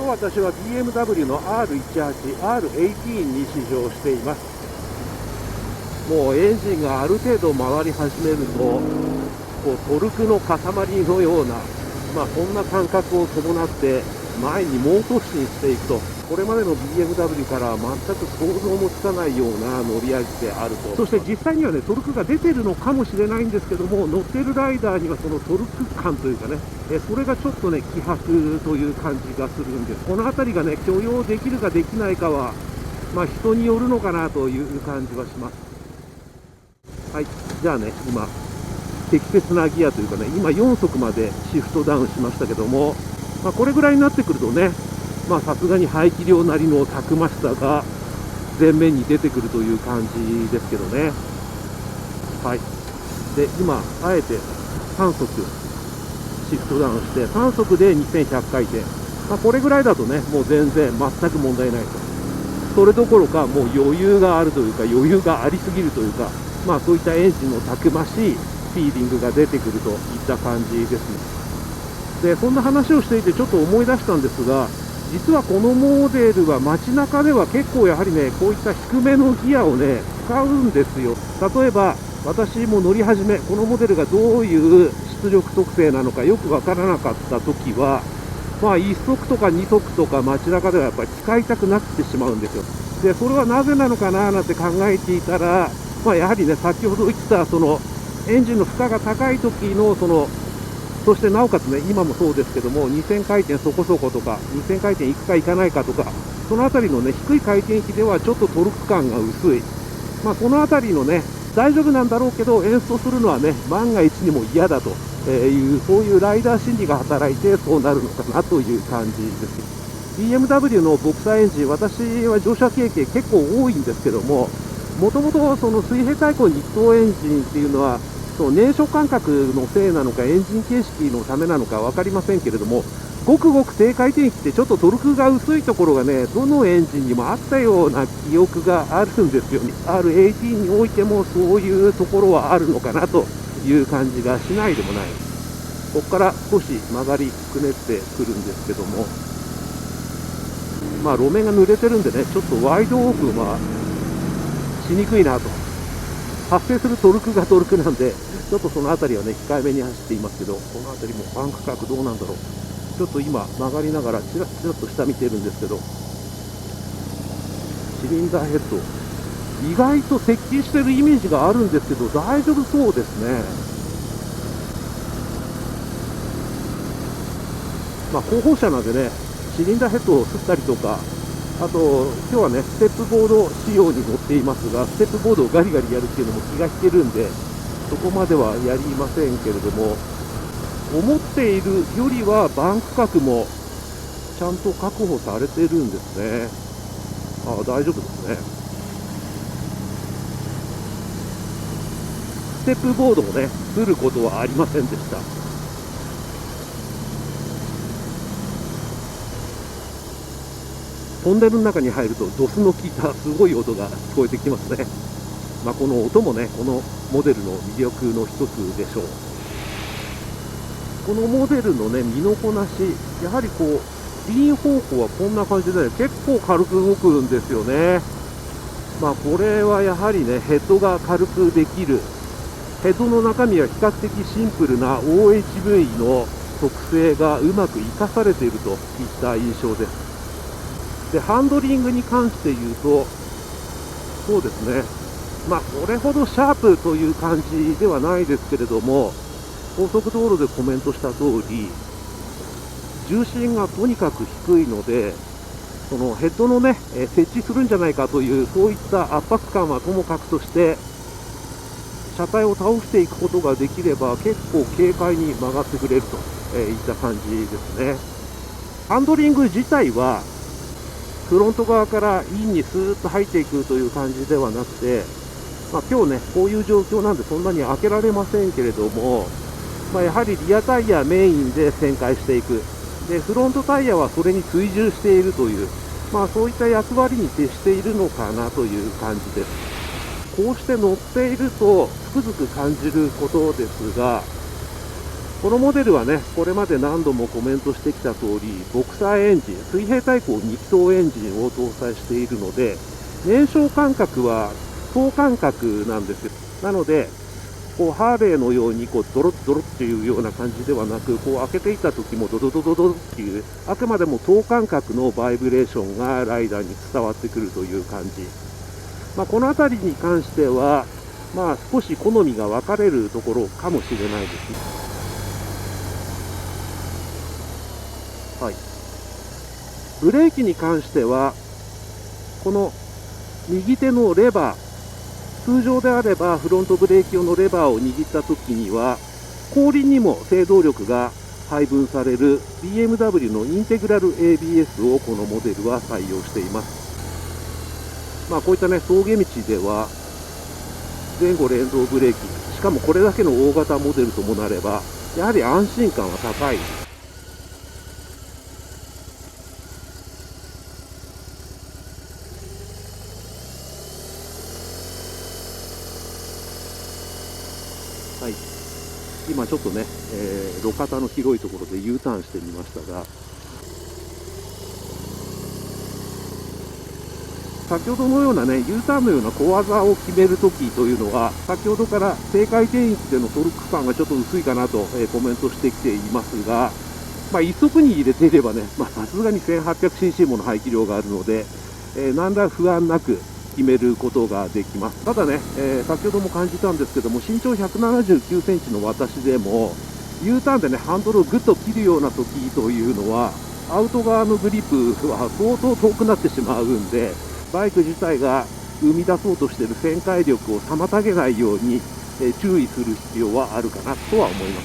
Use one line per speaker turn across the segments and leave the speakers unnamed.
今日私は BMW の R18、R18 に試乗しています。もうエンジンがある程度回り始めると、こうトルクの塊のような、そんな感覚を伴って前に猛突進していくと、これまでの BMW からは全く想像もつかないような乗り味であると。そして実際にはね、トルクが出てるのかもしれないんですけども、乗ってるライダーにはそのトルク感というかね、それがちょっとね、希薄という感じがするんです。この辺りがね、許容できるかできないかは、人によるのかなという感じはします。はい、じゃあね、今、適切なギアというかね、今4速までシフトダウンしましたけども、これぐらいになってくるとね、さすがに排気量なりのたくましさが前面に出てくるという感じですけどね。はい。で、今、あえて3速シフトダウンして、3速で2100回転。これぐらいだとね、もう全然全く問題ないと。それどころか、もう余裕があるというか、余裕がありすぎるというか、そういったエンジンのたくましいフィーリングが出てくるといった感じですね。で、そんな話をしていてちょっと思い出したんですが、実はこのモデルは街中では結構やはりね、こういった低めのギアをね、使うんですよ。例えば、私も乗り始め、このモデルがどういう出力特性なのかよくわからなかった時は、1速とか2速とか街中ではやっぱり使いたくなってしまうんですよ。で、それはなぜなのかななんて考えていたら、やはりね、先ほど言ったそのエンジンの負荷が高い時のそしてなおかつね、今もそうですけども、2000回転そこそことか、2000回転いくかいかないかとか、そのあたりのね、低い回転比ではちょっとトルク感が薄い。このあたりのね、大丈夫なんだろうけど、演奏するのはね、万が一にも嫌だという、そういうライダー心理が働いて、そうなるのかなという感じです。BMW のボクサーエンジン、私は乗車経験結構多いんですけども、もともとその水平対向日東エンジンっていうのは、燃焼間隔のせいなのかエンジン形式のためなのか分かりませんけれども、ごくごく低回転比ってちょっとトルクが薄いところがね、どのエンジンにもあったような記憶があるんですよね。R18 においてもそういうところはあるのかなという感じがしないでもない。ここから少し曲がりくねってくるんですけども、路面が濡れてるんでね、ちょっとワイドオープンはしにくいなと。発生するトルクがトルクなんで、ちょっとその辺りはね、控えめに走っていますけど、この辺りもバンク角どうなんだろう。ちょっと今、曲がりながらチラッチラッと下見てるんですけど、シリンダーヘッド、意外と接近してるイメージがあるんですけど、大丈夫そうですね。後方車なんでね、シリンダーヘッドを吸ったりとか、あと、今日はね、ステップボード仕様に乗っていますが、ステップボードをガリガリやるっていうのも気が引けるんで、そこまではやりませんけれども、思っているよりはバンク角もちゃんと確保されてるんですね。大丈夫ですね。ステップボードをね、することはありませんでした。トンネルの中に入るとドスの効いたすごい音が聞こえてきますね。この音もね、このモデルの魅力の一つでしょう。このモデルのね、身のこなし、やはりこう、リーン方向はこんな感じで、結構軽く動くんですよね。これはやはりね、ヘッドが軽くできる。ヘッドの中身は比較的シンプルな OHV の特性がうまく活かされているといった印象です。で、ハンドリングに関して言うと、そうですね、それほどシャープという感じではないですけれども、高速道路でコメントした通り、重心がとにかく低いので、そのヘッドのね、設置するんじゃないかという、そういった圧迫感はともかくとして、車体を倒していくことができれば、結構軽快に曲がってくれるといった感じですね。ハンドリング自体は、フロント側からインにスーッと入っていくという感じではなくて、今日ね、こういう状況なんでそんなに開けられませんけれども、やはりリアタイヤメインで旋回していく。で、フロントタイヤはそれに追従しているという、そういった役割に徹しているのかなという感じです。こうして乗っているとつくづく感じることですが、このモデルはね、これまで何度もコメントしてきた通り、ボクサーエンジン、水平対向2気筒エンジンを搭載しているので、燃焼間隔は等間隔なんですよ。なので、ハーレーのようにドロッドロっていうような感じではなく、開けていった時もドドドドドっていう、あくまでも等間隔のバイブレーションがライダーに伝わってくるという感じ。この辺りに関しては、少し好みが分かれるところかもしれないですね。はい、ブレーキに関しては、この右手のレバー、通常であればフロントブレーキ用のレバーを握ったときには、後輪にも制動力が配分される BMW のインテグラル ABS をこのモデルは採用しています。こういったね、峠道では前後連動ブレーキ、しかもこれだけの大型モデルともなれば、やはり安心感は高い。はい、今ちょっとね、路肩の広いところで U ターンしてみましたが、先ほどのようなね、U ターンのような小技を決めるときというのは、先ほどから正回転域でのトルク感がちょっと薄いかなと、コメントしてきていますが、一足に入れていればね、さすがに 1800cc もの排気量があるので、何ら不安なく決めることができます。ただね、先ほども感じたんですけども、身長179センチの私でも U ターンでね、ハンドルをぐっと切るような時というのは、アウト側のグリップは相当遠くなってしまうんで、バイク自体が生み出そうとしている旋回力を妨げないように、注意する必要はあるかなとは思いま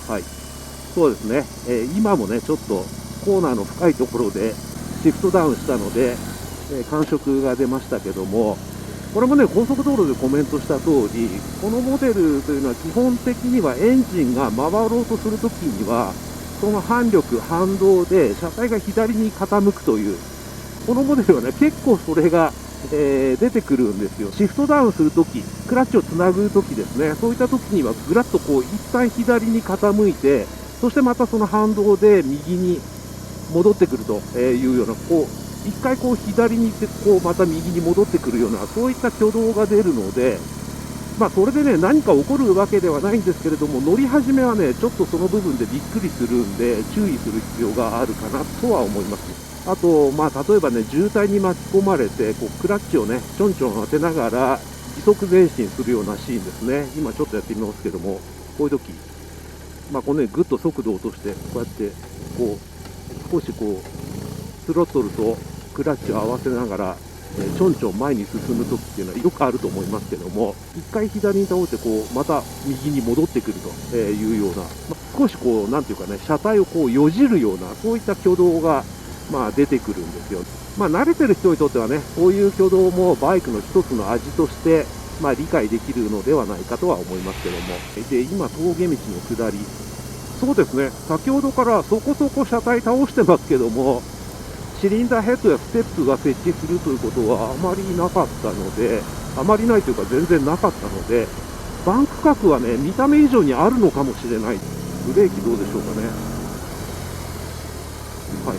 す。はい、そうですね、今もね、ちょっとコーナーの深いところでシフトダウンしたので、感触が出ましたけども、これもね、高速道路でコメントした通り、このモデルというのは基本的にはエンジンが回ろうとするときには、その反力、反動で車体が左に傾くという、このモデルはね、結構それが、出てくるんですよ。シフトダウンするとき、クラッチをつなぐときですね、そういったときにはぐらっと一旦左に傾いて、そしてまたその反動で右に戻ってくるというような、一回左に行ってまた右に戻ってくるような、そういった挙動が出るので、それでね、何か起こるわけではないんですけれども、乗り始めはね、ちょっとその部分でびっくりするんで、注意する必要があるかなとは思います。あと、例えばね、渋滞に巻き込まれて、クラッチをね、ちょんちょん当てながら、時速前進するようなシーンですね。今ちょっとやってみますけども、こういう時、このね、ぐっと速度を落として、こうやって、少しスロットルとクラッチを合わせながら、ちょんちょん前に進むときっていうのはよくあると思いますけども、一回左に倒れてまた右に戻ってくるというような、少しなんていうかね、車体をよじるような、そういった挙動が出てくるんですよ。慣れてる人にとってはね、こういう挙動もバイクの一つの味として理解できるのではないかとは思いますけども。で、今峠道の下り、そうですね、先ほどからそこそこ車体倒してますけども、シリンダーヘッドやステップが設置するということはあまりなかったので、あまりないというか全然なかったので、バンク角はね、見た目以上にあるのかもしれない。ブレーキどうでしょうかね。はい。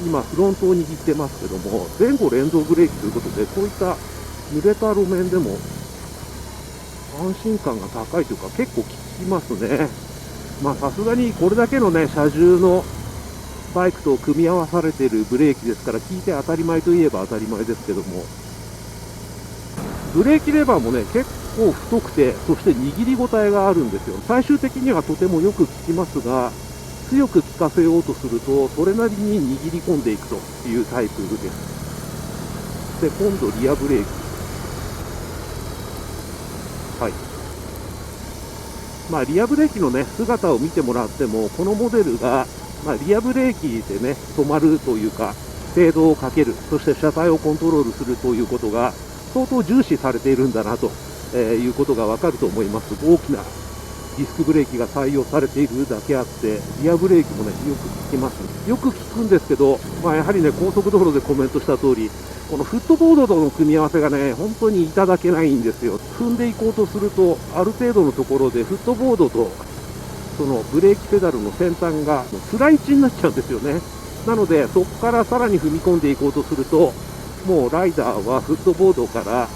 今、フロントを握ってますけども、前後連動ブレーキということで、こういった濡れた路面でも安心感が高いというか、結構効きますね。さすがにこれだけのね、車重のバイクと組み合わされているブレーキですから、効いて当たり前といえば当たり前ですけども、ブレーキレバーもね、結構太くて、そして握り応えがあるんですよ。最終的にはとてもよく効きますが、強く効かせようとすると、それなりに握り込んでいくというタイプです。で、今度リアブレーキ。はい。リアブレーキのね、姿を見てもらっても、このモデルが、リアブレーキでね、止まるというか、フェードをかける、そして車体をコントロールするということが、相当重視されているんだなということがわかると思います。大きなディスクブレーキが採用されているだけあって、リアブレーキもね、よく効きます。よく効くんですけど、やはりね、高速道路でコメントした通り、このフットボードとの組み合わせがね、本当にいただけないんですよ。踏んでいこうとすると、ある程度のところでフットボードとそのブレーキペダルの先端がスライチになっちゃうんですよね。なので、そこからさらに踏み込んでいこうとすると、もうライダーはフットボードから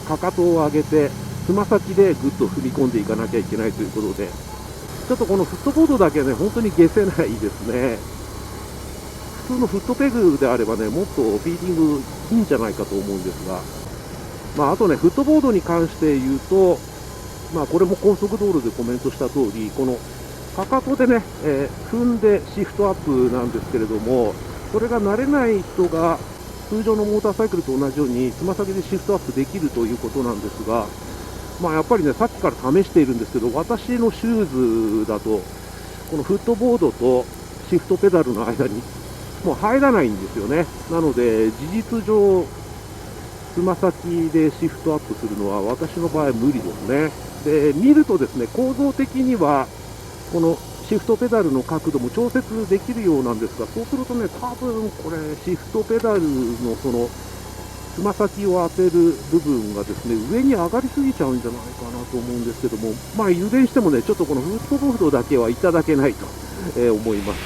かかとを上げて、つま先でぐっと踏み込んでいかなきゃいけないということで、ちょっとこのフットボードだけね、本当に消せないですね。普通のフットペグであればね、もっとフィーリングいいんじゃないかと思うんですが、あとね、フットボードに関して言うと、これも高速道路でコメントした通り、このかかとでね、踏んでシフトアップなんですけれども、これが慣れない人が通常のモーターサイクルと同じようにつま先でシフトアップできるということなんですが、やっぱりね、さっきから試しているんですけど、私のシューズだと、このフットボードとシフトペダルの間にもう入らないんですよね。なので、事実上、つま先でシフトアップするのは私の場合は無理ですね。で、見るとですね、構造的には、このシフトペダルの角度も調節できるようなんですが、そうするとね、多分これ、シフトペダルのその、つま先を当てる部分がですね、上に上がりすぎちゃうんじゃないかなと思うんですけども、いずれにしてもね、ちょっとこのフットボードだけはいただけないと、思います。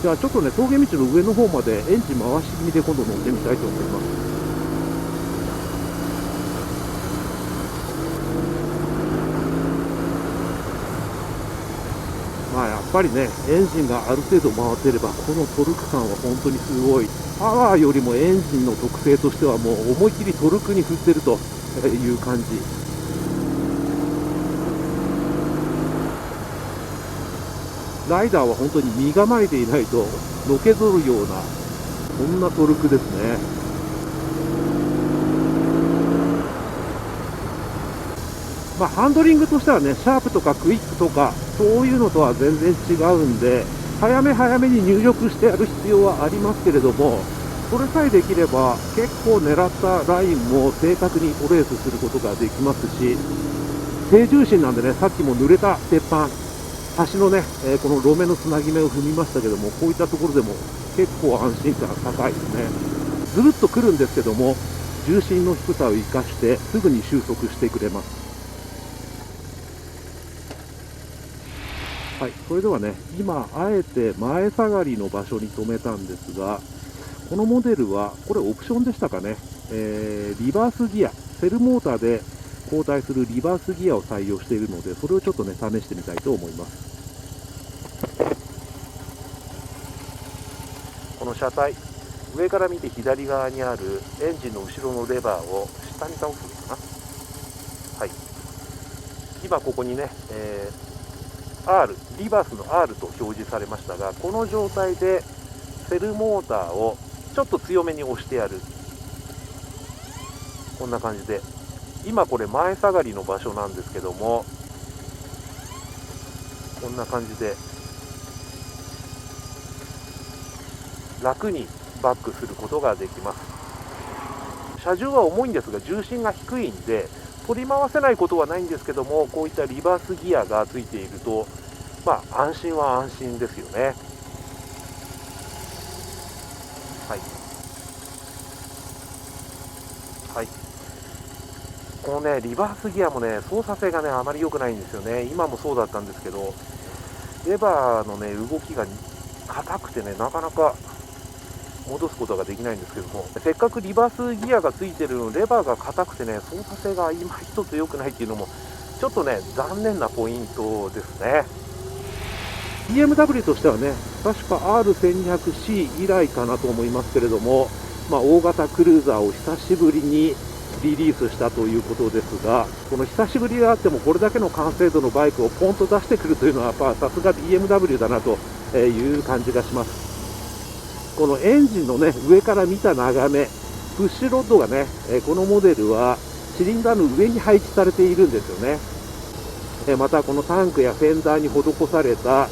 じゃあちょっとね、峠道の上の方までエンジン回し気味で今度乗ってみたいと思います。やっぱりね、エンジンがある程度回っていれば、このトルク感は本当にすごい。パワーよりもエンジンの特性としてはもう思いっきりトルクに振ってるという感じ。ライダーは本当に身構えていないとのけぞるような、そんなトルクですね。ハンドリングとしてはね、シャープとかクイックとか、そういうのとは全然違うんで、早め早めに入力してやる必要はありますけれども、それさえできれば、結構狙ったラインも正確にトレースすることができますし、低重心なんでね、さっきも濡れた鉄板、橋のね、この路面のつなぎ目を踏みましたけども、こういったところでも結構安心感高いですね。ずるっと来るんですけども、重心の低さを生かしてすぐに収束してくれます。はい、それではね、今、あえて前下がりの場所に止めたんですが、このモデルは、これオプションでしたかね、リバースギア、セルモーターで交代するリバースギアを採用しているので、それをちょっとね、試してみたいと思います。この車体、上から見て左側にあるエンジンの後ろのレバーを下に倒すのかな。はい。今ここにね、R、リバースの R と表示されましたが、この状態でセルモーターをちょっと強めに押してやる。こんな感じで。今これ前下がりの場所なんですけども、こんな感じで楽にバックすることができます。車重は重いんですが、重心が低いんで、取り回せないことはないんですけども、こういったリバースギアがついていると、安心は安心ですよね。はい。はい。このね、リバースギアもね、操作性がね、あまり良くないんですよね。今もそうだったんですけど、レバーのね、動きが硬くてね、なかなか戻すことができないんですけども、せっかくリバースギアがついてるの、レバーが硬くてね、操作性が今一つ良くないっていうのも、ちょっとね、残念なポイントですね。BMW としてはね、確か R1200C 以来かなと思いますけれども、大型クルーザーを久しぶりにリリースしたということですが、この久しぶりであってもこれだけの完成度のバイクをポンと出してくるというのは、やっぱさすが BMW だなという感じがします。このエンジンのね、上から見た眺め、プッシュロッドがね、このモデルはシリンダーの上に配置されているんですよね。またこのタンクやフェンダーに施された、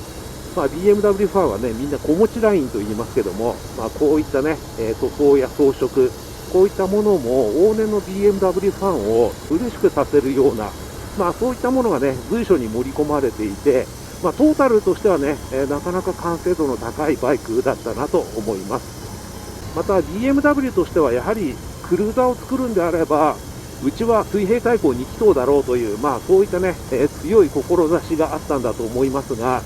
BMW ファンはね、みんな小持ちラインと言いますけども、こういったね、塗装や装飾、こういったものも往年の BMW ファンを嬉しくさせるような、そういったものがね、随所に盛り込まれていて、トータルとしてはね、なかなか完成度の高いバイクだったなと思います。また BMW としてはやはりクルーザーを作るんであれば、うちは水平対向2気筒だろうという、そういったね、強い志があったんだと思いますが、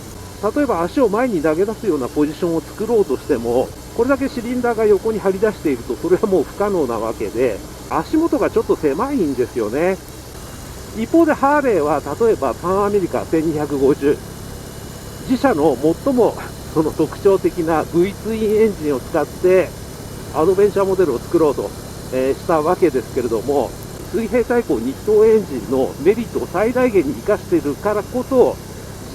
例えば足を前に投げ出すようなポジションを作ろうとしても、これだけシリンダーが横に張り出していると、それはもう不可能なわけで、足元がちょっと狭いんですよね。一方でハーレーは、例えばパンアメリカ1250、自社の最もその特徴的な V ツインエンジンを使ってアドベンチャーモデルを作ろうと、したわけですけれども、水平対向2気筒エンジンのメリットを最大限に生かしているからこそ、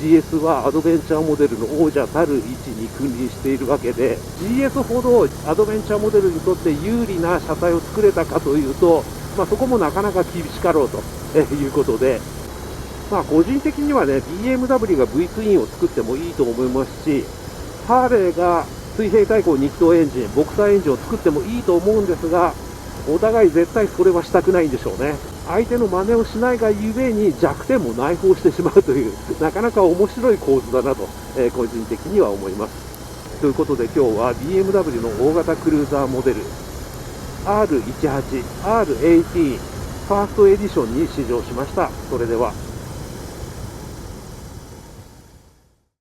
GS はアドベンチャーモデルの王者たる位置に君臨しているわけで、 GS ほどアドベンチャーモデルにとって有利な車体を作れたかというと、そこもなかなか厳しかろうということで、個人的にはね、BMW が V ツインを作ってもいいと思いますし、ハーレーが水平対向2気筒エンジン、ボクサーエンジンを作ってもいいと思うんですが、お互い絶対それはしたくないんでしょうね。相手の真似をしないがゆえに弱点も内包してしまうという、なかなか面白い構図だなと、個人的には思います。ということで今日は BMW の大型クルーザーモデル R18、R18、ファーストエディションに試乗しました。それでは。